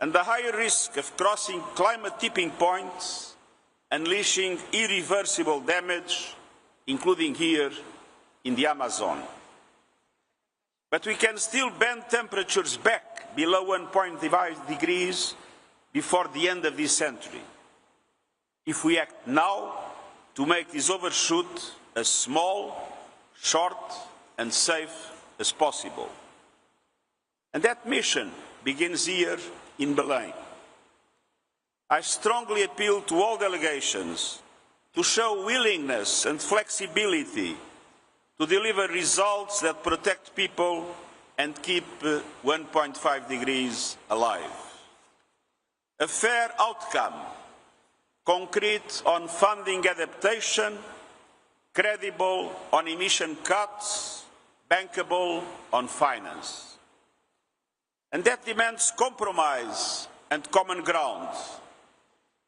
and the higher risk of crossing climate tipping points, unleashing irreversible damage, including here in the Amazon. But we can still bend temperatures back below 1.5 degrees before the end of this century, if we act now to make this overshoot as small, short and safe as possible. And that mission begins here in Belém. I strongly appeal to all delegations to show willingness and flexibility to deliver results that protect people and keep 1.5 degrees alive. A fair outcome, concrete on funding adaptation, credible on emission cuts, bankable on finance. And that demands compromise and common ground.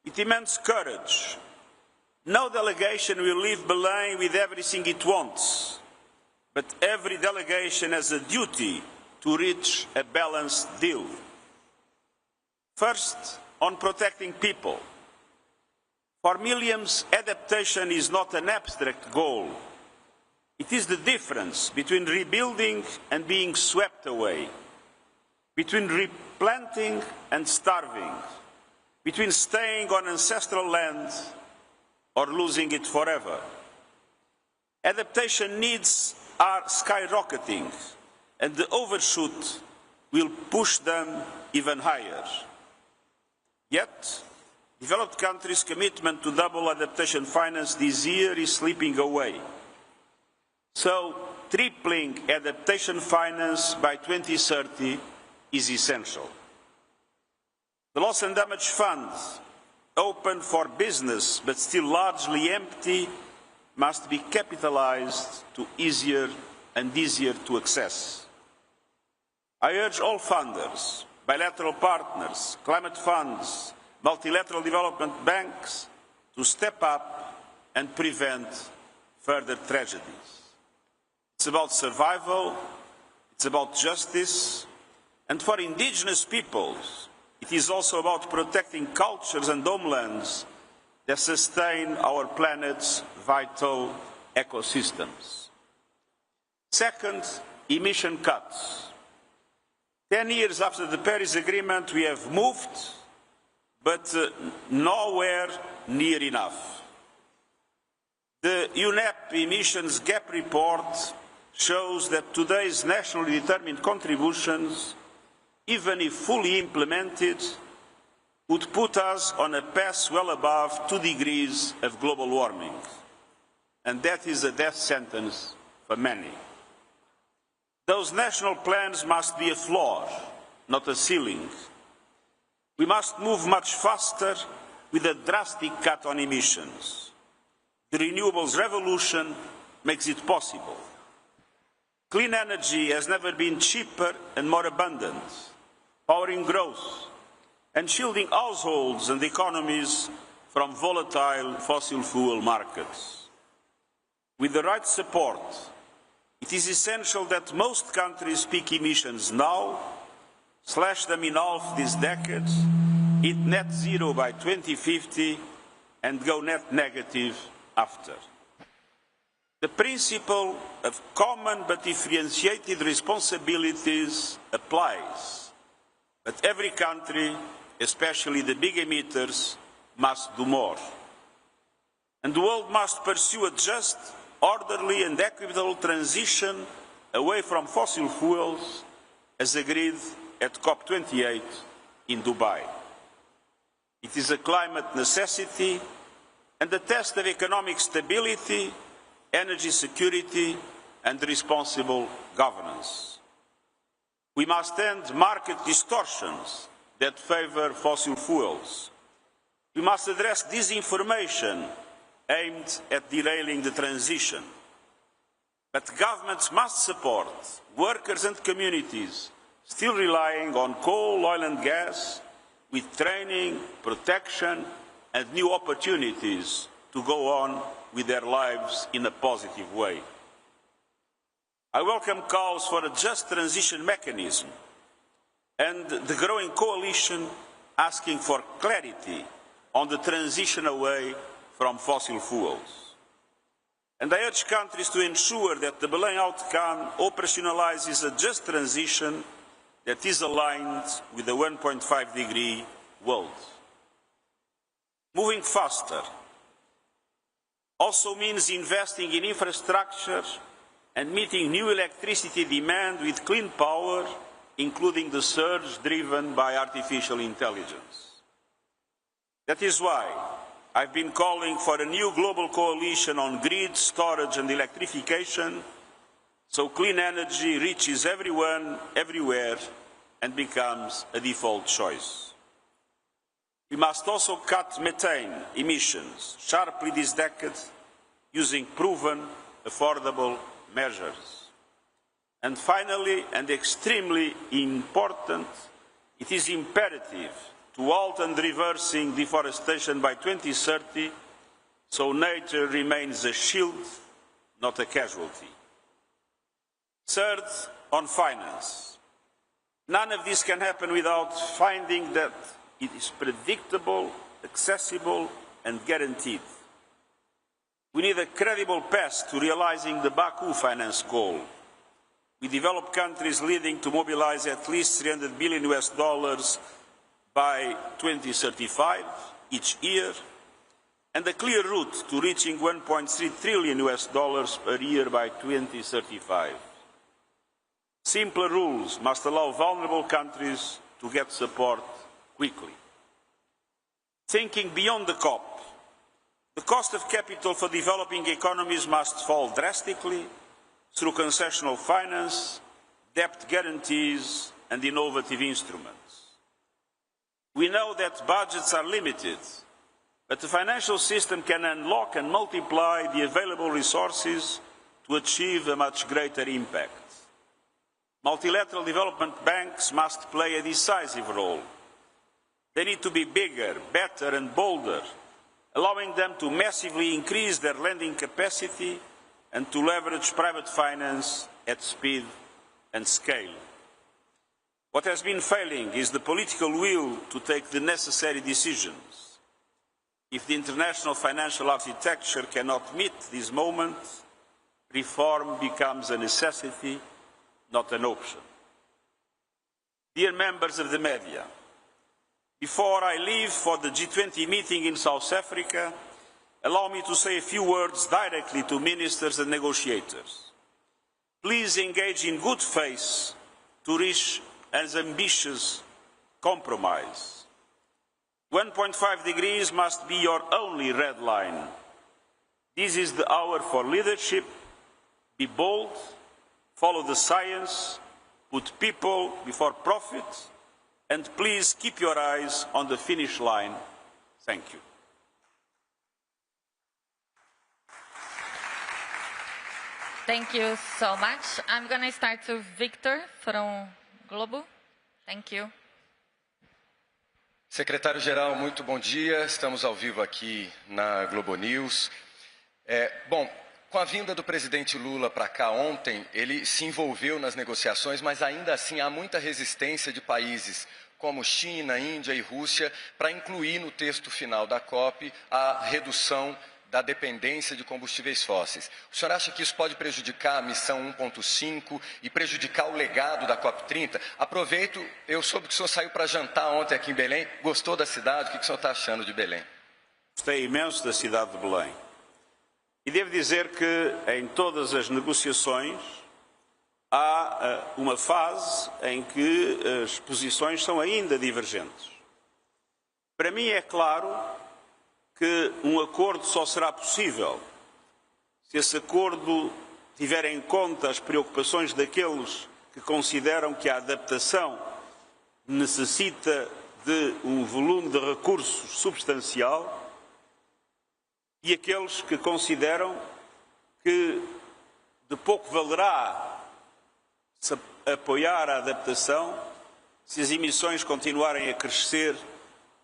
It demands courage. No delegation will leave Belém with everything it wants, but every delegation has a duty to reach a balanced deal. First, on protecting people. For millions, adaptation is not an abstract goal. It is the difference between rebuilding and being swept away, between replanting and starving, between staying on ancestral land or losing it forever. Adaptation needs are skyrocketing, and the overshoot will push them even higher. Yet, developed countries' commitment to double adaptation finance this year is slipping away. So, tripling adaptation finance by 2030 is essential. The Loss and Damage Fund, open for business but still largely empty, must be capitalized to easier and easier to access. I urge all funders, bilateral partners, climate funds, multilateral development banks to step up and prevent further tragedies. It's about survival, it's about justice, and for indigenous peoples, it is also about protecting cultures and homelands that sustain our planet's vital ecosystems. Second, emission cuts. 10 years after the Paris Agreement, we have moved, but nowhere near enough. The UNEP emissions gap report shows that today's nationally determined contributions, even if fully implemented, would put us on a path well above 2 degrees of global warming. And that is a death sentence for many. Those national plans must be a floor, not a ceiling. We must move much faster with a drastic cut on emissions. The renewables revolution makes it possible. Clean energy has never been cheaper and more abundant, powering growth and shielding households and economies from volatile fossil fuel markets. With the right support, it is essential that most countries peak emissions now, slash them in half this decade, hit net zero by 2050, and go net negative after. The principle of common but differentiated responsibilities applies, but every country, especially the big emitters, must do more. And the world must pursue a just, orderly and equitable transition away from fossil fuels, as agreed at COP28 in Dubai. It is a climate necessity and a test of economic stability, energy security and responsible governance. We must end market distortions that favour fossil fuels. We must address disinformation aimed at derailing the transition. But governments must support workers and communities still relying on coal, oil and gas, with training, protection and new opportunities to go on with their lives in a positive way. I welcome calls for a just transition mechanism, and the growing coalition asking for clarity on the transition away from fossil fuels. And I urge countries to ensure that the Belém outcome operationalizes a just transition that is aligned with the 1.5-degree world. Moving faster also means investing in infrastructure and meeting new electricity demand with clean power, including the surge driven by artificial intelligence. That is why I've been calling for a new global coalition on grid, storage and electrification, so clean energy reaches everyone, everywhere, and becomes a default choice. We must also cut methane emissions sharply this decade using proven, affordable measures. And finally, and extremely important, it is imperative to halt and reversing deforestation by 2030, so nature remains a shield, not a casualty. Third, on finance. None of this can happen without finding that it is predictable, accessible and guaranteed. We need a credible path to realizing the Baku finance goal. We developed countries leading to mobilize at least $300 billion by 2035 each year, and a clear route to reaching $1.3 trillion per year by 2035. Simpler rules must allow vulnerable countries to get support quickly. Thinking beyond the COP, the cost of capital for developing economies must fall drastically through concessional finance, debt guarantees and innovative instruments. We know that budgets are limited, but the financial system can unlock and multiply the available resources to achieve a much greater impact. Multilateral development banks must play a decisive role. They need to be bigger, better and bolder, allowing them to massively increase their lending capacity and to leverage private finance at speed and scale. What has been failing is the political will to take the necessary decisions. If the international financial architecture cannot meet this moment, reform becomes a necessity, not an option. Dear members of the media, before I leave for the G20 meeting in South Africa, allow me to say a few words directly to ministers and negotiators. Please engage in good faith to reach an ambitious compromise. 1.5 degrees must be your only red line. This is the hour for leadership. Be bold, follow the science, put people before profit, and please keep your eyes on the finish line. Thank you. Thank you so much. I'm going to start with Victor from Globo. Thank you. Secretário-Geral, muito bom dia. Estamos ao vivo aqui na Globo News. Bom, com a vinda do presidente Lula para cá ontem, ele se envolveu nas negociações, mas ainda assim há muita resistência de países como China, Índia e Rússia para incluir no texto final da COP a redução da dependência de combustíveis fósseis. O senhor acha que isso pode prejudicar a missão 1.5 e prejudicar o legado da COP30? Aproveito, eu soube que o senhor saiu para jantar ontem aqui em Belém. Gostou da cidade? O que o senhor está achando de Belém? Gostei imenso da cidade de Belém. E devo dizer que em todas as negociações há uma fase em que as posições são ainda divergentes. Para mim é claro que um acordo só será possível se esse acordo tiver em conta as preocupações daqueles que consideram que a adaptação necessita de um volume de recursos substancial e aqueles que consideram que de pouco valerá se apoiar a adaptação se as emissões continuarem a crescer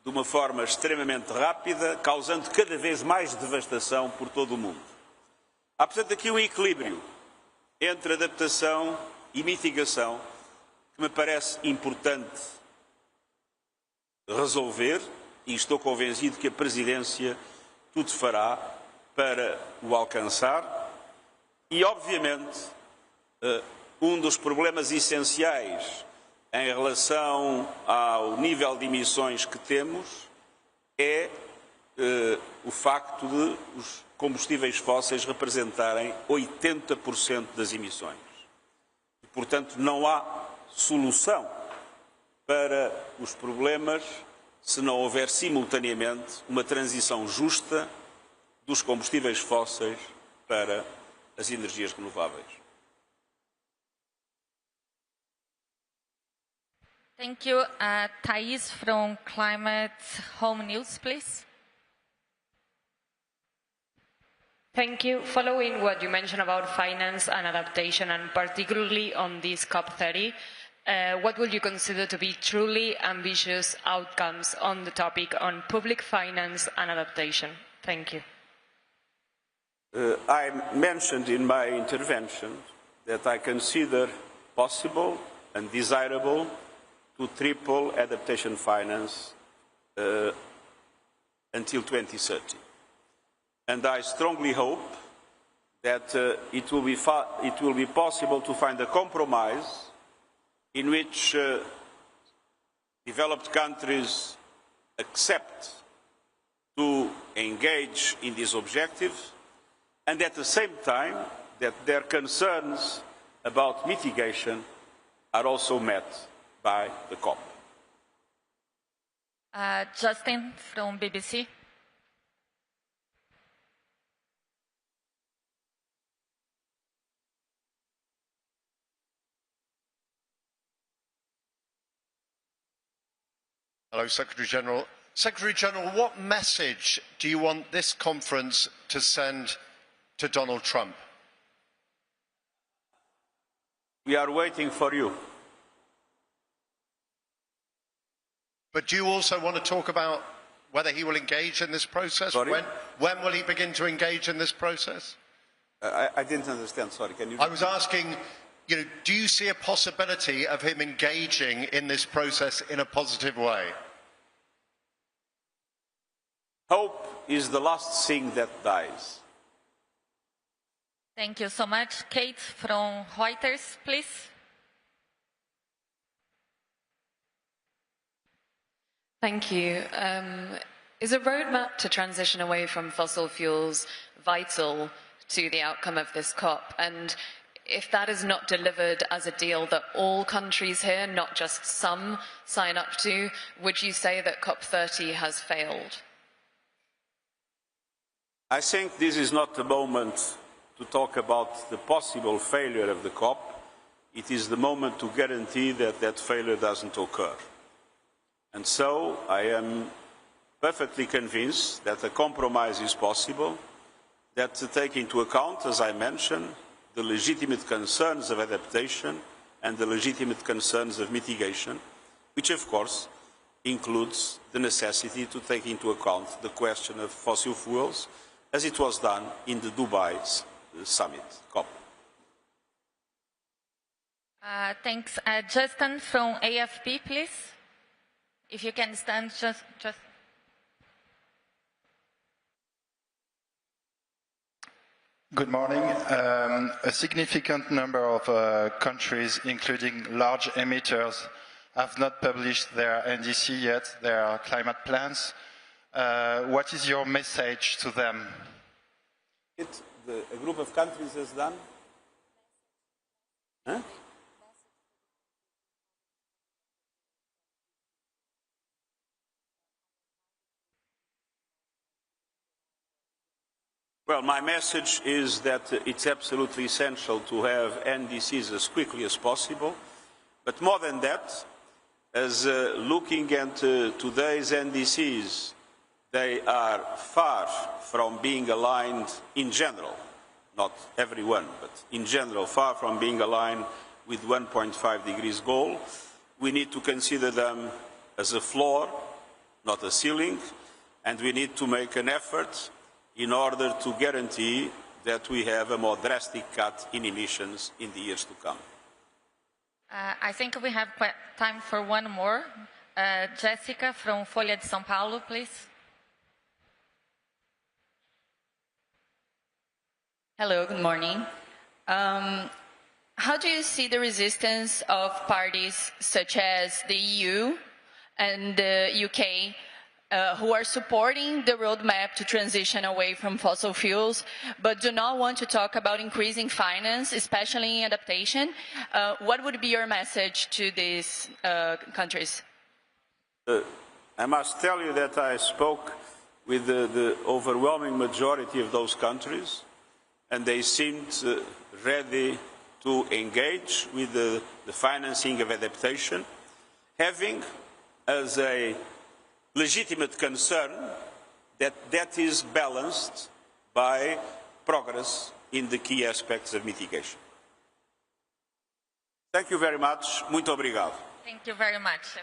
de uma forma extremamente rápida, causando cada vez mais devastação por todo o mundo. Há, portanto, aqui um equilíbrio entre adaptação e mitigação que me parece importante resolver, e estou convencido que a Presidência tudo fará para o alcançar. E, obviamente, um dos problemas essenciais em relação ao nível de emissões que temos é o facto de os combustíveis fósseis representarem 80% das emissões. E, portanto, não há solução para os problemas se não houver simultaneamente uma transição justa dos combustíveis fósseis para as energias renováveis. Thank you. Thais from Climate Home News, please. Thank you. Following what you mentioned about finance and adaptation, and particularly on this COP30, what would you consider to be truly ambitious outcomes on the topic on public finance and adaptation? Thank you. I mentioned in my intervention that I consider possible and desirable to triple adaptation finance until 2030. And I strongly hope that it will be possible to find a compromise in which developed countries accept to engage in this objective, and at the same time that their concerns about mitigation are also met by the COP. Justin from BBC. Hello, Secretary-General. Secretary-General, what message do you want this conference to send to Donald Trump? We are waiting for you. But do you also want to talk about whether he will engage in this process? Sorry? When will he begin to engage in this process? I didn't understand, sorry. Can you? I was asking, do you see a possibility of him engaging in this process in a positive way? Hope is the last thing that dies. Thank you so much. Kate from Reuters, please. Thank you. Is a roadmap to transition away from fossil fuels vital to the outcome of this COP? And if that is not delivered as a deal that all countries here, not just some, sign up to, would you say that COP30 has failed? I think this is not the moment to talk about the possible failure of the COP. It is the moment to guarantee that that failure doesn't occur. And so I am perfectly convinced that a compromise is possible, that to take into account, as I mentioned, the legitimate concerns of adaptation and the legitimate concerns of mitigation, which of course includes the necessity to take into account the question of fossil fuels, as it was done in the Dubai summit, COP. Thanks. Justin from AFP, please. If you can stand, just. Good morning. A significant number of countries, including large emitters, have not published their NDC yet, their climate plans. What is your message to them? A group of countries has done? Huh? Well, my message is that it's absolutely essential to have NDCs as quickly as possible. But more than that, as looking at today's NDCs, they are far from being aligned in general, not everyone, but in general, far from being aligned with 1.5 degrees goal. We need to consider them as a floor, not a ceiling, and we need to make an effort in order to guarantee that we have a more drastic cut in emissions in the years to come. I think we have time for one more. Jessica from Folha de São Paulo, please. Hello, good morning. How do you see the resistance of parties such as the EU and the UK who are supporting the roadmap to transition away from fossil fuels, but do not want to talk about increasing finance, especially in adaptation? What would be your message to these countries? I must tell you that I spoke with the overwhelming majority of those countries, and they seemed ready to engage with the financing of adaptation, having as a legitimate concern that that is balanced by progress in the key aspects of mitigation. Thank you very much. Muito obrigado. Thank you very much.